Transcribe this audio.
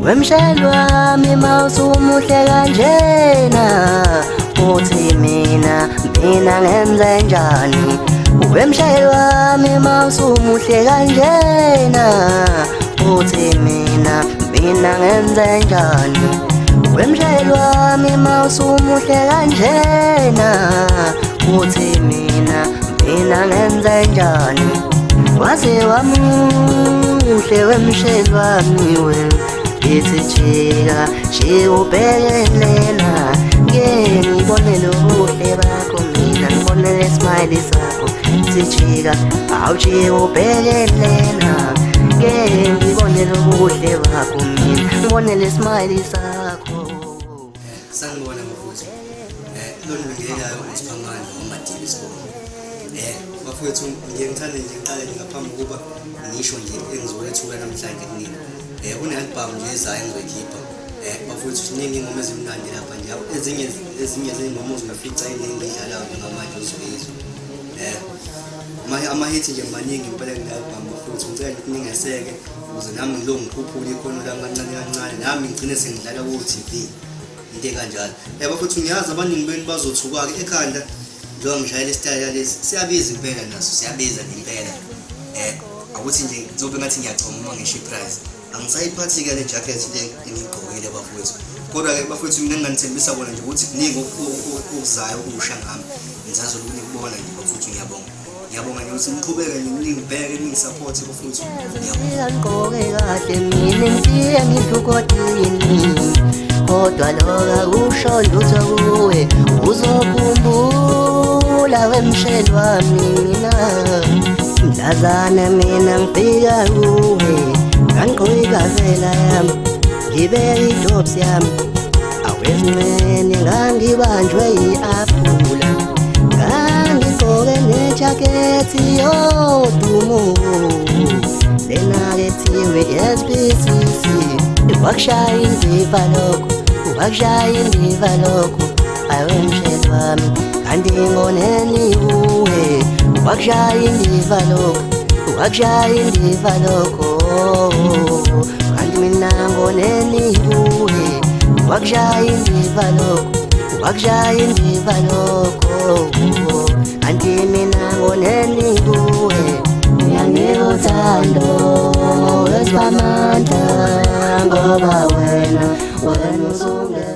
wemshayeli wami mawusumuhle kanjena uthi mina ngenze njani wemshayeli wami mawusumuhle kanjena uthi mina ngenze njani wemshayeli wami mawusumuhle kanjena uthi mina ngenze njani waze wamuhle wemshayeli wami we Isijika shiubhekelela ngibonele ubuhle bakho mina ngibonele smile sakho Isijika awushiyubhekelela ngibonele ubuhle bakho mina ngibonele smile sakho Sangibona mfowethu lo ngibingelelayo uSiphangane uMadili Sibongo bafowethu ngiyangithanda nje ngiqale ngaphambi kokuba ngisho nje engizokwethula namhlanje kunina une-album nje ezayo engizoyikhipha bafowethu siningi ingoma ezimnandi lapha nje ezinye zey'ngoma uzingafica iningi edlalayo njengamanje uzwizwe ama-hit nje maningi impela kule-album bafowethu ngicela nje kuningeseke ukuze nami ngilo ngikhuphule ikhono lami kancane kancane nami ngigcine sengidlala ku-TV into ekanjalo bafowethu ngiyazi abaningi benu bazothuka-ke ekhanda njengoba ngishayela isitayela lesi siyabiza impela naso siyabiza ngempela akuthi nje kuzobe ngathi ngiyachoma uma ngisho i-price angisayiphathi-ke le jacket le engiyigqokile bafowethu kodwa-ke bafowethu mina enginganithembisa bona nje ukuthi kuningi okuzayo okusha ngami ngisazokunikubona nje bafowethu ngiyabonga nje ukuthi niqhubeke ningibheke ningisapothe bafowethu ngigqoke kahle mina ngiye ngidlukotini kodwa loka kusho lutho kuwe uzokhumbula wemshayeli wami mina mdlazane mina ngifika kuwe ngangigqoka vela yami ngibeke idrops yami awezimeni ngangibanjwe i-aphula ngangigqoke nejakhethi yodumo lena-ke thiwe SPCC wakushaya indiva lokho awemshayeli wami kanti ngoneni uwe wakushaya indiva lokho kanti mina ngoneni uwe wakushaya indiva lokho kanti mina ngoneni uwe ngiyangikuthando wesibamandla ngoba wena usunge